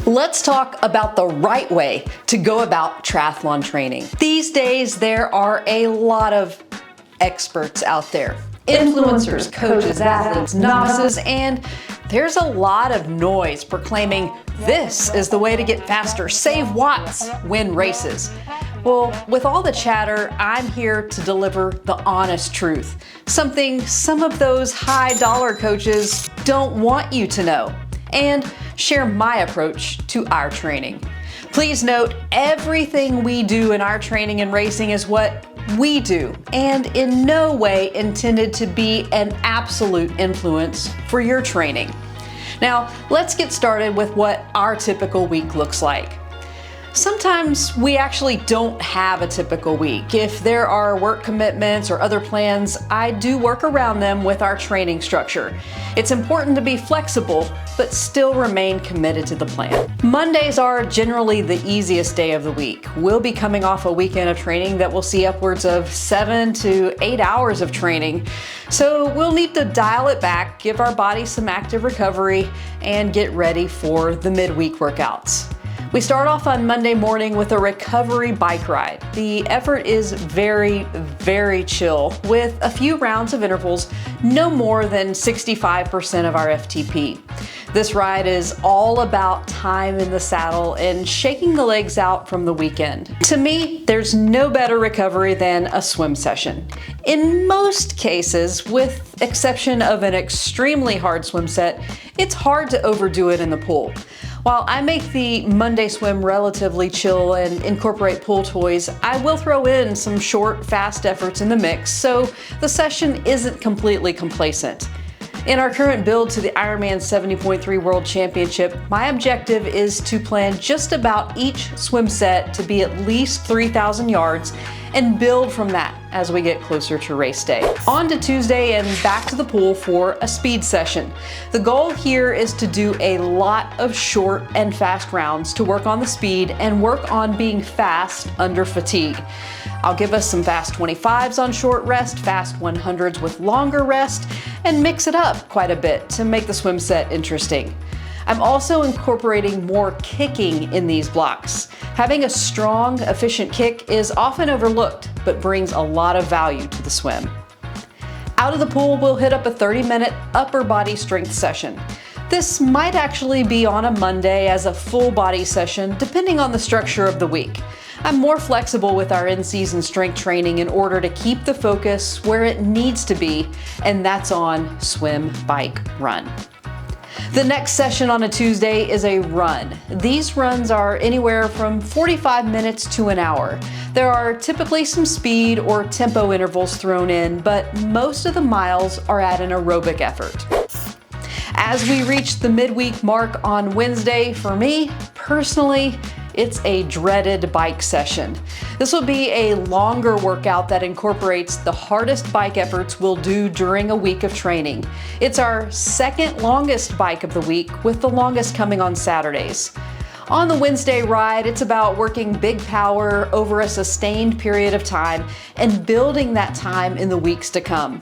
Let's talk about the right way to go about triathlon training. These days, there are a lot of experts out there. Influencers, coaches, athletes, novices, and there's a lot of noise proclaiming this is the way to get faster, save watts, win races. Well, with all the chatter, I'm here to deliver the honest truth, something some of those high-dollar coaches don't want you to know, and share my approach to our training. Please note, everything we do in our training and racing is what we do, and in no way intended to be an absolute influence for your training. Now, let's get started with what our typical week looks like. Sometimes we actually don't have a typical week. If there are work commitments or other plans, I do work around them with our training structure. It's important to be flexible, but still remain committed to the plan. Mondays are generally the easiest day of the week. We'll be coming off a weekend of training that will see upwards of 7 to 8 hours of training. So we'll need to dial it back, give our body some active recovery, and get ready for the midweek workouts. We start off on Monday morning with a recovery bike ride. The effort is very, very chill with a few rounds of intervals, no more than 65% of our FTP. This ride is all about time in the saddle and shaking the legs out from the weekend. To me, there's no better recovery than a swim session. In most cases, with exception of an extremely hard swim set, it's hard to overdo it in the pool. While I make the Monday swim relatively chill and incorporate pool toys, I will throw in some short, fast efforts in the mix, so the session isn't completely complacent. In our current build to the Ironman 70.3 World Championship, my objective is to plan just about each swim set to be at least 3,000 yards and build from that as we get closer to race day. On to Tuesday and back to the pool for a speed session. The goal here is to do a lot of short and fast rounds to work on the speed and work on being fast under fatigue. I'll give us some fast 25s on short rest, fast 100s with longer rest, and mix it up quite a bit to make the swim set interesting. I'm also incorporating more kicking in these blocks. Having a strong, efficient kick is often overlooked, but brings a lot of value to the swim. Out of the pool, we'll hit up a 30-minute upper body strength session. This might actually be on a Monday as a full body session, depending on the structure of the week. I'm more flexible with our in-season strength training in order to keep the focus where it needs to be, and that's on swim, bike, run. The next session on a Tuesday is a run. These runs are anywhere from 45 minutes to an hour. There are typically some speed or tempo intervals thrown in, but most of the miles are at an aerobic effort. As we reach the midweek mark on Wednesday, for me, personally, it's a dreaded bike session. This will be a longer workout that incorporates the hardest bike efforts we'll do during a week of training. It's our second longest bike of the week, with the longest coming on Saturdays. On the Wednesday ride, it's about working big power over a sustained period of time and building that time in the weeks to come.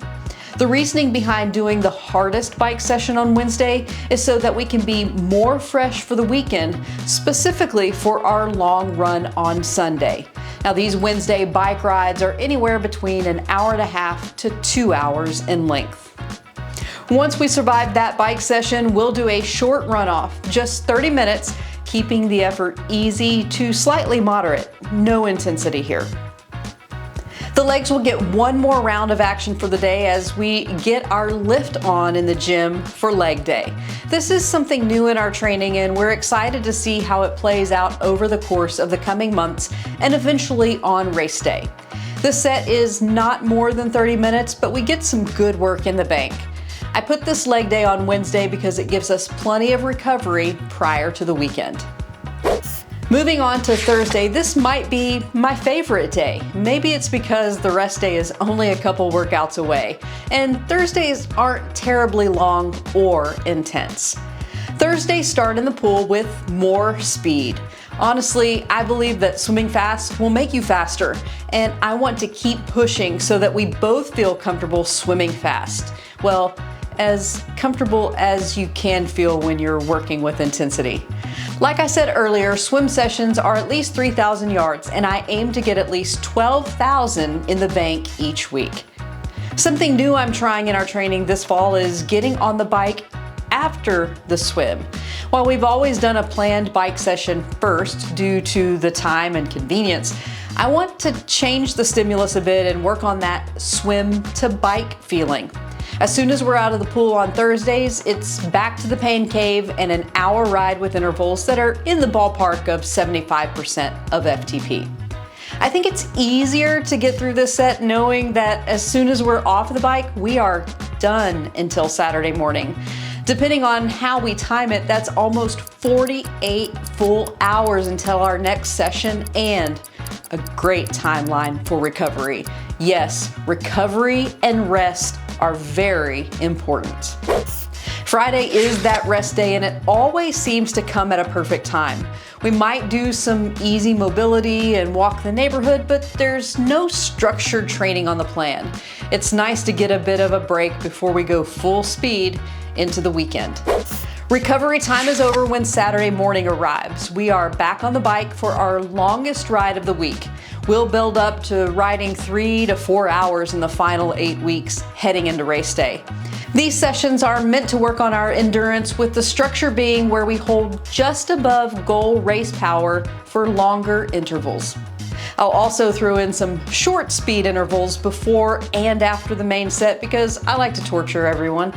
The reasoning behind doing the hardest bike session on Wednesday is so that we can be more fresh for the weekend, specifically for our long run on Sunday. Now, these Wednesday bike rides are anywhere between an hour and a half to 2 hours in length. Once we survive that bike session, we'll do a short runoff, just 30 minutes, keeping the effort easy to slightly moderate. No intensity here. The legs will get one more round of action for the day as we get our lift on in the gym for leg day. This is something new in our training, and we're excited to see how it plays out over the course of the coming months and eventually on race day. This set is not more than 30 minutes, but we get some good work in the bank. I put this leg day on Wednesday because it gives us plenty of recovery prior to the weekend. Moving on to Thursday, this might be my favorite day. Maybe it's because the rest day is only a couple workouts away, and Thursdays aren't terribly long or intense. Thursdays start in the pool with more speed. Honestly, I believe that swimming fast will make you faster, and I want to keep pushing so that we both feel comfortable swimming fast. Well, as comfortable as you can feel when you're working with intensity. Like I said earlier, swim sessions are at least 3,000 yards, and I aim to get at least 12,000 in the bank each week. Something new I'm trying in our training this fall is getting on the bike after the swim. While we've always done a planned bike session first due to the time and convenience, I want to change the stimulus a bit and work on that swim to bike feeling. As soon as we're out of the pool on Thursdays, it's back to the pain cave and an hour ride with intervals that are in the ballpark of 75% of FTP. I think it's easier to get through this set knowing that as soon as we're off the bike, we are done until Saturday morning. Depending on how we time it, that's almost 48 full hours until our next session and a great timeline for recovery. Yes, recovery and rest are very important. Friday is that rest day and it always seems to come at a perfect time. We might do some easy mobility and walk the neighborhood, but there's no structured training on the plan. It's nice to get a bit of a break before we go full speed into the weekend. Recovery time is over when Saturday morning arrives. We are back on the bike for our longest ride of the week. We'll build up to riding 3 to 4 hours in the final 8 weeks heading into race day. These sessions are meant to work on our endurance, with the structure being where we hold just above goal race power for longer intervals. I'll also throw in some short speed intervals before and after the main set because I like to torture everyone.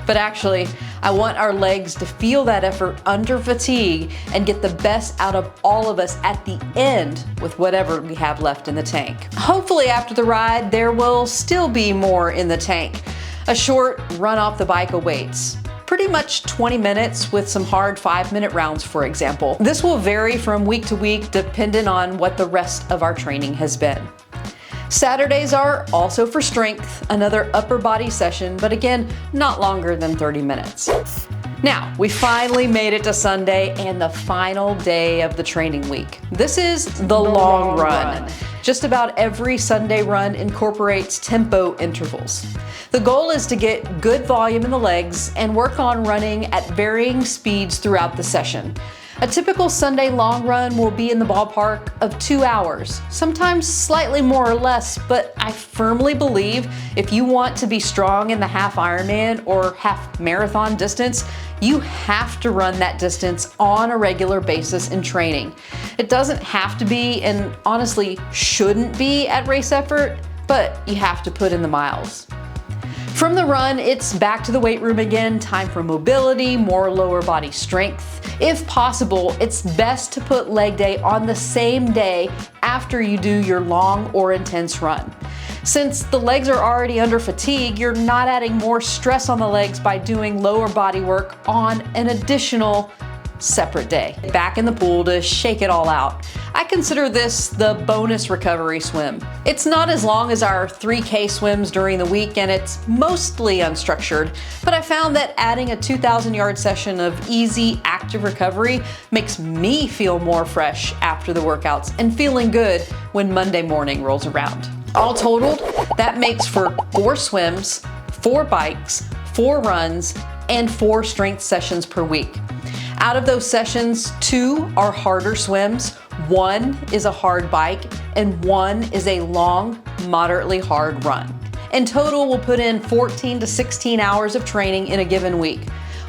But actually, I want our legs to feel that effort under fatigue and get the best out of all of us at the end with whatever we have left in the tank. Hopefully after the ride, there will still be more in the tank. A short run off the bike awaits. Pretty much 20 minutes with some hard 5-minute rounds, for example. This will vary from week to week dependent on what the rest of our training has been. Saturdays are also for strength, another upper body session, but again, not longer than 30 minutes. Now, we finally made it to Sunday and the final day of the training week. This is the long run. Just about every Sunday run incorporates tempo intervals. The goal is to get good volume in the legs and work on running at varying speeds throughout the session. A typical Sunday long run will be in the ballpark of 2 hours, sometimes slightly more or less, but I firmly believe if you want to be strong in the half Ironman or half marathon distance, you have to run that distance on a regular basis in training. It doesn't have to be, and honestly shouldn't be at race effort, but you have to put in the miles. From the run, it's back to the weight room again, time for mobility, more lower body strength. If possible, it's best to put leg day on the same day after you do your long or intense run. Since the legs are already under fatigue, you're not adding more stress on the legs by doing lower body work on an additional separate day. Back in the pool to shake it all out. I consider this the bonus recovery swim. It's not as long as our 3K swims during the week and it's mostly unstructured, but I found that adding a 2,000 yard session of easy active recovery makes me feel more fresh after the workouts and feeling good when Monday morning rolls around. All totaled, that makes for 4 swims, 4 bikes, 4 runs, and 4 strength sessions per week. Out of those sessions, 2 are harder swims, 1 is a hard bike, and 1 is a long, moderately hard run. In total, we'll put in 14 to 16 hours of training in a given week.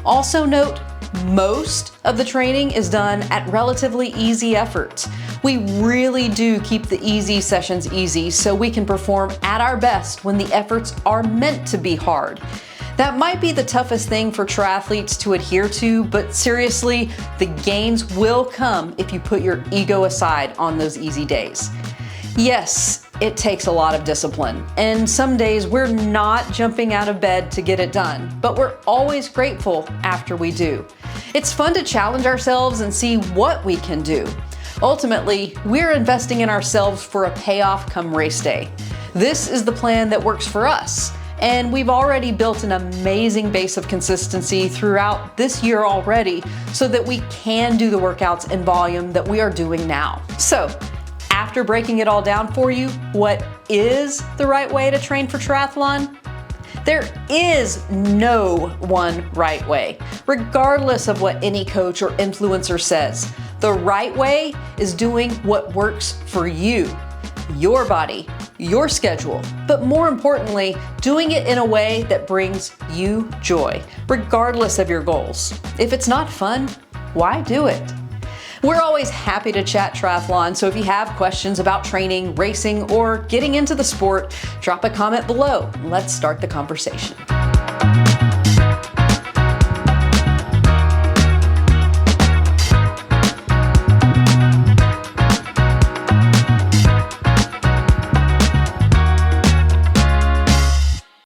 Also note, most of the training is done at relatively easy efforts. We really do keep the easy sessions easy so we can perform at our best when the efforts are meant to be hard. That might be the toughest thing for triathletes to adhere to, but seriously, the gains will come if you put your ego aside on those easy days. Yes, it takes a lot of discipline, and some days we're not jumping out of bed to get it done, but we're always grateful after we do. It's fun to challenge ourselves and see what we can do. Ultimately, we're investing in ourselves for a payoff come race day. This is the plan that works for us. And we've already built an amazing base of consistency throughout this year already so that we can do the workouts and volume that we are doing now. So, after breaking it all down for you, what is the right way to train for triathlon? There is no one right way, regardless of what any coach or influencer says. The right way is doing what works for you, your body, your schedule, but more importantly, doing it in a way that brings you joy, regardless of your goals. If it's not fun, why do it? We're always happy to chat triathlon, so if you have questions about training, racing, or getting into the sport, drop a comment below. Let's start the conversation.